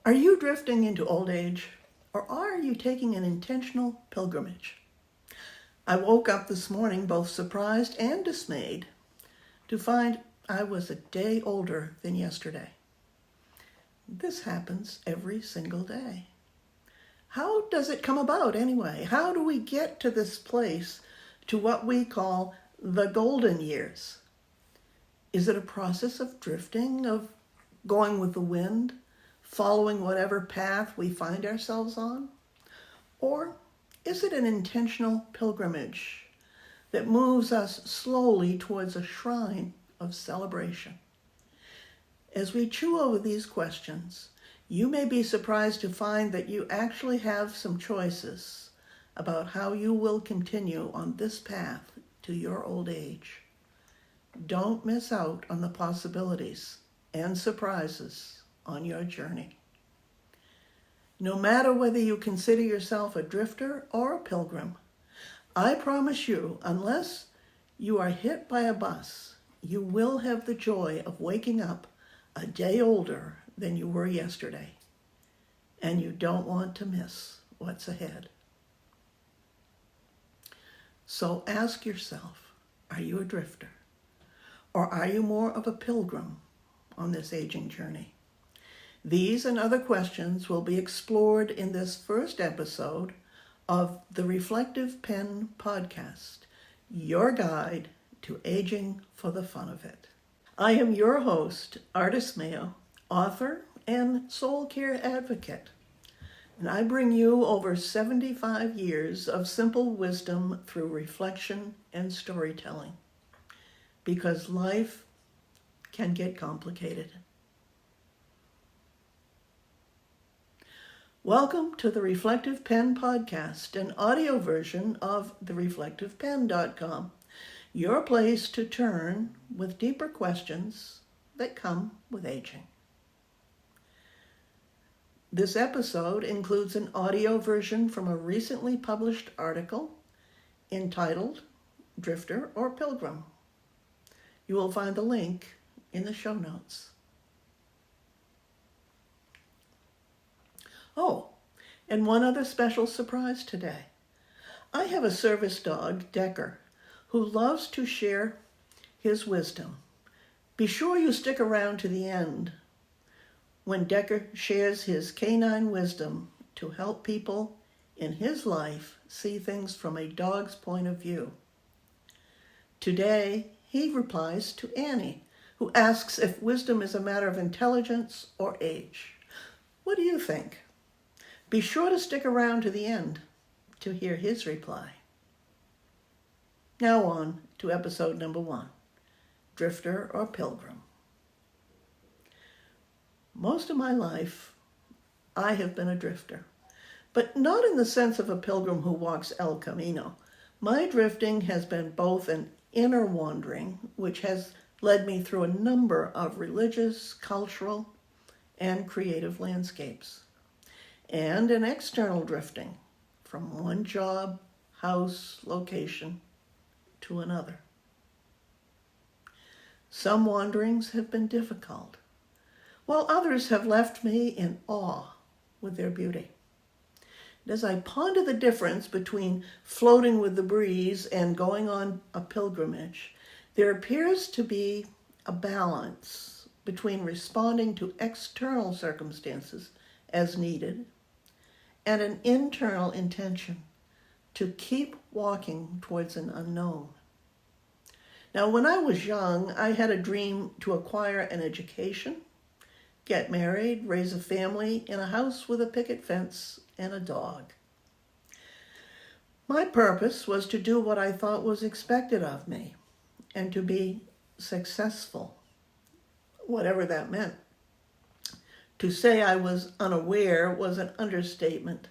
Are you drifting into old age, or are you taking an intentional pilgrimage? I woke up this morning both surprised and dismayed to find I was a day older than yesterday. This happens every single day. How does it come about anyway? How do we get to this place, to what we call the golden years? Is it a process of drifting, of going with the wind, following whatever path we find ourselves on? Or is it an intentional pilgrimage that moves us slowly towards a shrine of celebration? As we chew over these questions, you may be surprised to find that you actually have some choices about how you will continue on this path to your old age. Don't miss out on the possibilities and surprises on your journey. No matter whether you consider yourself a drifter or a pilgrim, I promise you, unless you are hit by a bus, you will have the joy of waking up a day older than you were yesterday, and you don't want to miss what's ahead. So ask yourself, are you a drifter? Or are you more of a pilgrim on this aging journey? These and other questions will be explored in this first episode of the Reflective Pen Podcast, your guide to aging for the fun of it. I am your host, Artis Mayo, author and soul care advocate, and I bring you over 75 years of simple wisdom through reflection and storytelling, because life can get complicated. Welcome to the Reflective Pen Podcast, an audio version of thereflectivepen.com, your place to turn with deeper questions that come with aging. This episode includes an audio version from a recently published article entitled Drifter or Pilgrim. You will find the link in the show notes. Oh, and one other special surprise today. I have a service dog, Dekker, who loves to share his wisdom. Be sure you stick around to the end when Dekker shares his canine wisdom to help people in his life see things from a dog's point of view. Today, he replies to Annie, who asks if wisdom is a matter of intelligence or age. What do you think? Be sure to stick around to the end to hear his reply. Now on to episode number 1, Drifter or Pilgrim. Most of my life, I have been a drifter, but not in the sense of a pilgrim who walks El Camino. My drifting has been both an inner wandering, which has led me through a number of religious, cultural, and creative landscapes, and an external drifting from one job, house, location to another. Some wanderings have been difficult, while others have left me in awe with their beauty. And as I ponder the difference between floating with the breeze and going on a pilgrimage, there appears to be a balance between responding to external circumstances as needed and an internal intention to keep walking towards an unknown. Now, when I was young, I had a dream to acquire an education, get married, raise a family in a house with a picket fence and a dog. My purpose was to do what I thought was expected of me and to be successful, whatever that meant. To say I was unaware was an understatement.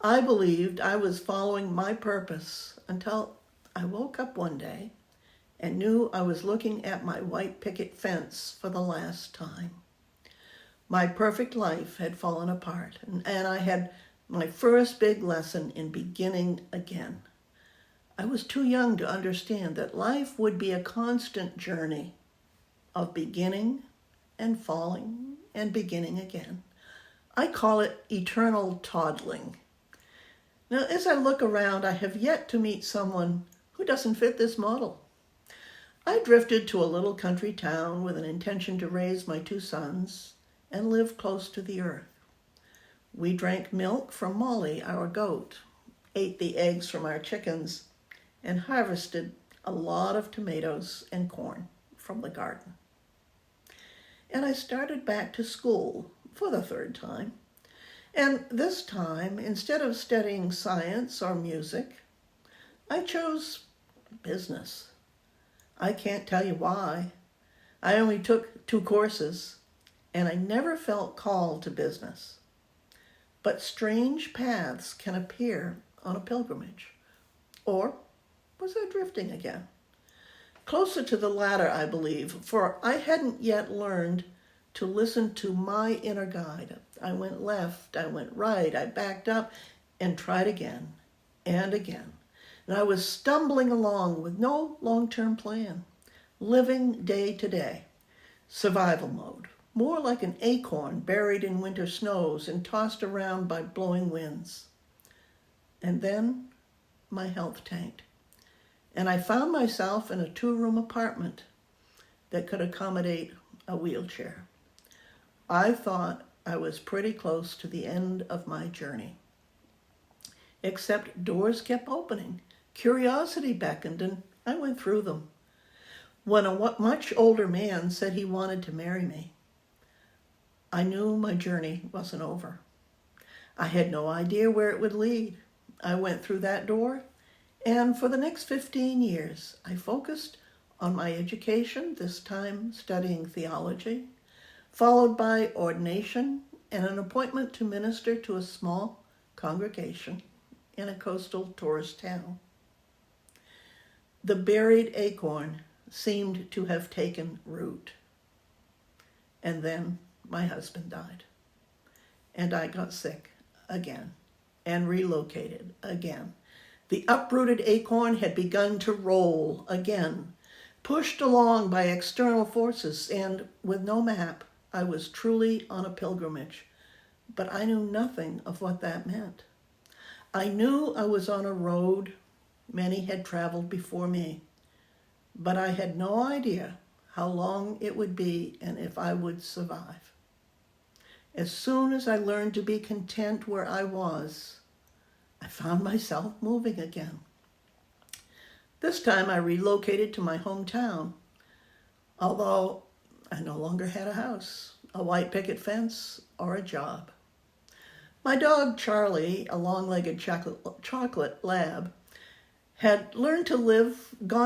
I believed I was following my purpose until I woke up one day and knew I was looking at my white picket fence for the last time. My perfect life had fallen apart, and I had my first big lesson in beginning again. I was too young to understand that life would be a constant journey of beginning and falling and beginning again I call it eternal toddling. Now, as I look around, I have yet to meet someone who doesn't fit this model. I drifted to a little country town with an intention to raise my 2 sons and live close to the earth. We drank milk from Molly, our goat, ate the eggs from our chickens, and harvested a lot of tomatoes and corn from the garden. And I started back to school for the 3rd time. And this time, instead of studying science or music, I chose business. I can't tell you why. I only took 2 courses, and I never felt called to business. But strange paths can appear on a pilgrimage. Or was I drifting again? Closer to the latter, I believe, for I hadn't yet learned to listen to my inner guide. I went left, I went right, I backed up and tried again and again. And I was stumbling along with no long-term plan, living day to day, survival mode, more like an acorn buried in winter snows and tossed around by blowing winds. And then my health tanked, and I found myself in a 2-room apartment that could accommodate a wheelchair. I thought I was pretty close to the end of my journey. Except doors kept opening. Curiosity beckoned, and I went through them. When a much older man said he wanted to marry me, I knew my journey wasn't over. I had no idea where it would lead. I went through that door, and for the next 15 years, I focused on my education, this time studying theology, followed by ordination and an appointment to minister to a small congregation in a coastal tourist town. The buried acorn seemed to have taken root. And then my husband died, and I got sick again and relocated again. The uprooted acorn had begun to roll again, pushed along by external forces, and with no map, I was truly on a pilgrimage, but I knew nothing of what that meant. I knew I was on a road many had traveled before me, but I had no idea how long it would be and if I would survive. As soon as I learned to be content where I was, I found myself moving again. This time I relocated to my hometown, although I no longer had a house, a white picket fence, or a job. My dog Charlie, a long-legged chocolate lab, had gone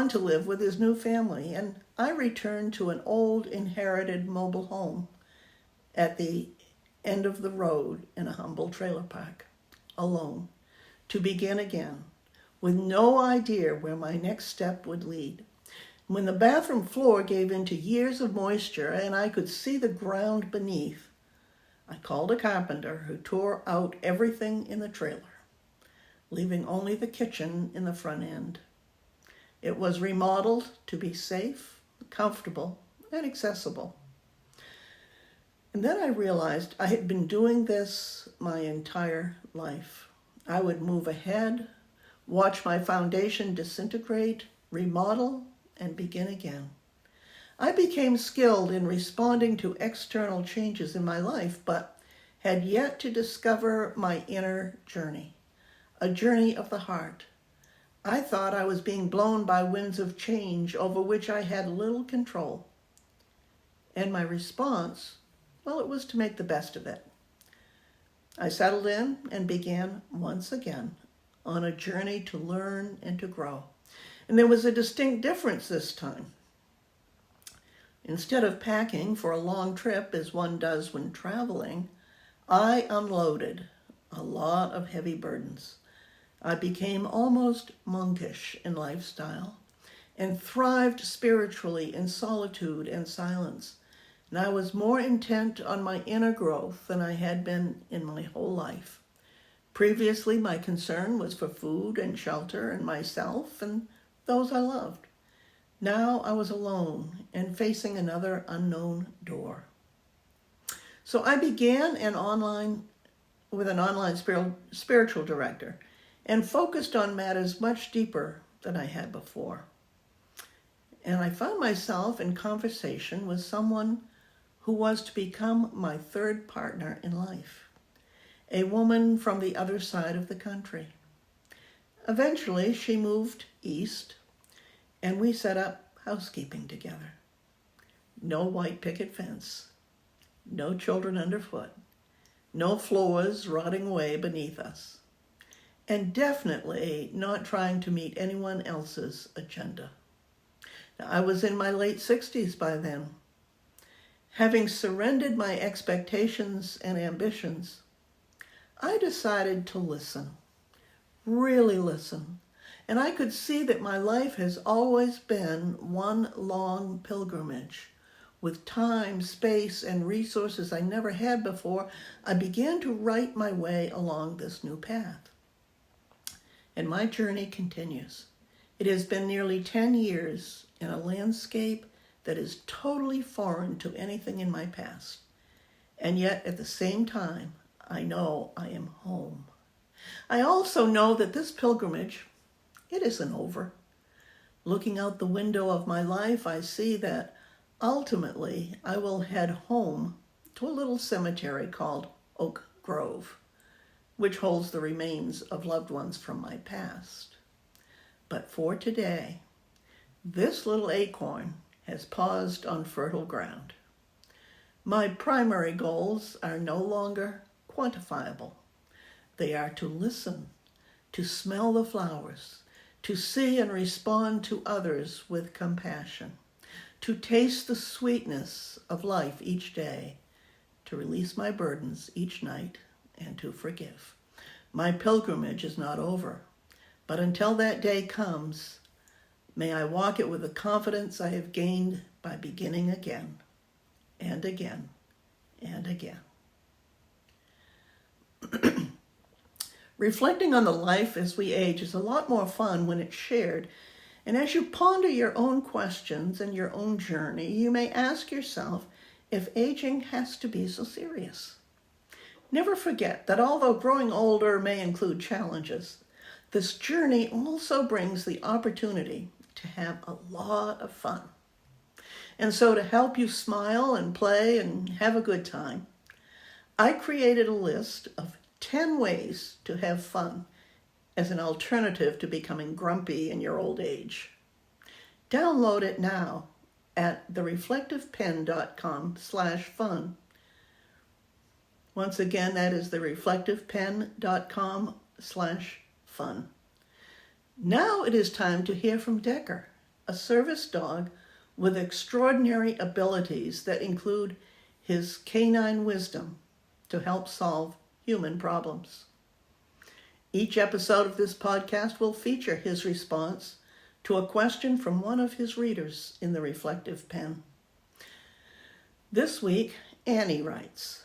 to live with his new family, and I returned to an old inherited mobile home at the end of the road in a humble trailer park, alone, to begin again, with no idea where my next step would lead. When the bathroom floor gave into years of moisture and I could see the ground beneath, I called a carpenter who tore out everything in the trailer, leaving only the kitchen in the front end. It was remodeled to be safe, comfortable, and accessible. And then I realized I had been doing this my entire life. I would move ahead, watch my foundation disintegrate, remodel, and begin again. I became skilled in responding to external changes in my life, but had yet to discover my inner journey, a journey of the heart. I thought I was being blown by winds of change over which I had little control. And my response, well, it was to make the best of it. I settled in and began once again on a journey to learn and to grow. And there was a distinct difference this time. Instead of packing for a long trip as one does when traveling, I unloaded a lot of heavy burdens. I became almost monkish in lifestyle and thrived spiritually in solitude and silence. And I was more intent on my inner growth than I had been in my whole life. Previously, my concern was for food and shelter and myself and those I loved. Now I was alone and facing another unknown door. So I began with an online spiritual director and focused on matters much deeper than I had before. And I found myself in conversation with someone who was to become my third partner in life, a woman from the other side of the country. Eventually, she moved east, and we set up housekeeping together. No white picket fence, no children underfoot, no floors rotting away beneath us, and definitely not trying to meet anyone else's agenda. Now, I was in my late 60s by then. Having surrendered my expectations and ambitions, I decided to listen, really listen. And I could see that my life has always been one long pilgrimage. With time, space, and resources I never had before, I began to write my way along this new path. And my journey continues. It has been nearly 10 years in a landscape that is totally foreign to anything in my past. And yet, at the same time, I know I am home. I also know that this pilgrimage, it isn't over. Looking out the window of my life, I see that ultimately I will head home to a little cemetery called Oak Grove, which holds the remains of loved ones from my past. But for today, this little acorn has paused on fertile ground. My primary goals are no longer quantifiable. They are to listen, to smell the flowers, to see and respond to others with compassion, to taste the sweetness of life each day, to release my burdens each night, and to forgive. My pilgrimage is not over, but until that day comes, may I walk it with the confidence I have gained by beginning again, and again, and again. Reflecting on the life as we age is a lot more fun when it's shared. And as you ponder your own questions and your own journey, you may ask yourself if aging has to be so serious. Never forget that although growing older may include challenges, this journey also brings the opportunity to have a lot of fun. And so to help you smile and play and have a good time, I created a list of 10 ways to have fun as an alternative to becoming grumpy in your old age. Download it now at thereflectivepen.com/fun. Once again, that is thereflectivepen.com/fun. Now it is time to hear from Dekker, a service dog with extraordinary abilities that include his canine wisdom to help solve human problems. Each episode of this podcast will feature his response to a question from one of his readers in the Reflective Pen. This week, Annie writes,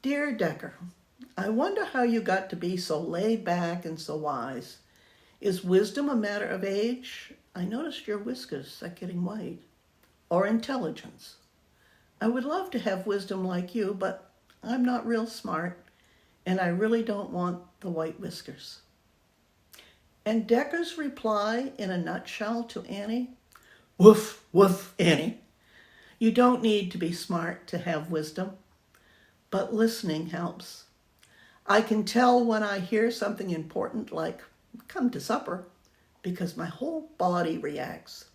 "Dear Dekker, I wonder how you got to be so laid back and so wise. Is wisdom a matter of age? I noticed your whiskers are getting white. Or intelligence? I would love to have wisdom like you, but I'm not real smart, and I really don't want the white whiskers." And Dekker's reply in a nutshell to Annie, "Woof, woof, Annie. You don't need to be smart to have wisdom, but listening helps. I can tell when I hear something important like, 'Come to supper,' because my whole body reacts.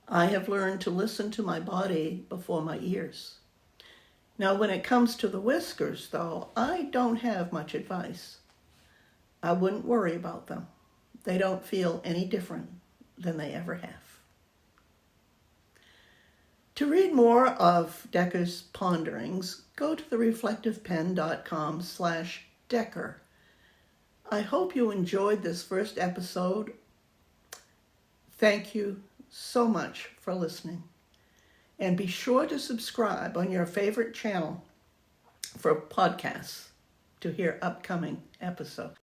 I have learned to listen to my body before my ears. Now, when it comes to the whiskers, though, I don't have much advice. I wouldn't worry about them. They don't feel any different than they ever have." To read more of Dekker's ponderings, go to thereflectivepen.com/Dekker. I hope you enjoyed this first episode. Thank you so much for listening. And be sure to subscribe on your favorite channel for podcasts to hear upcoming episodes.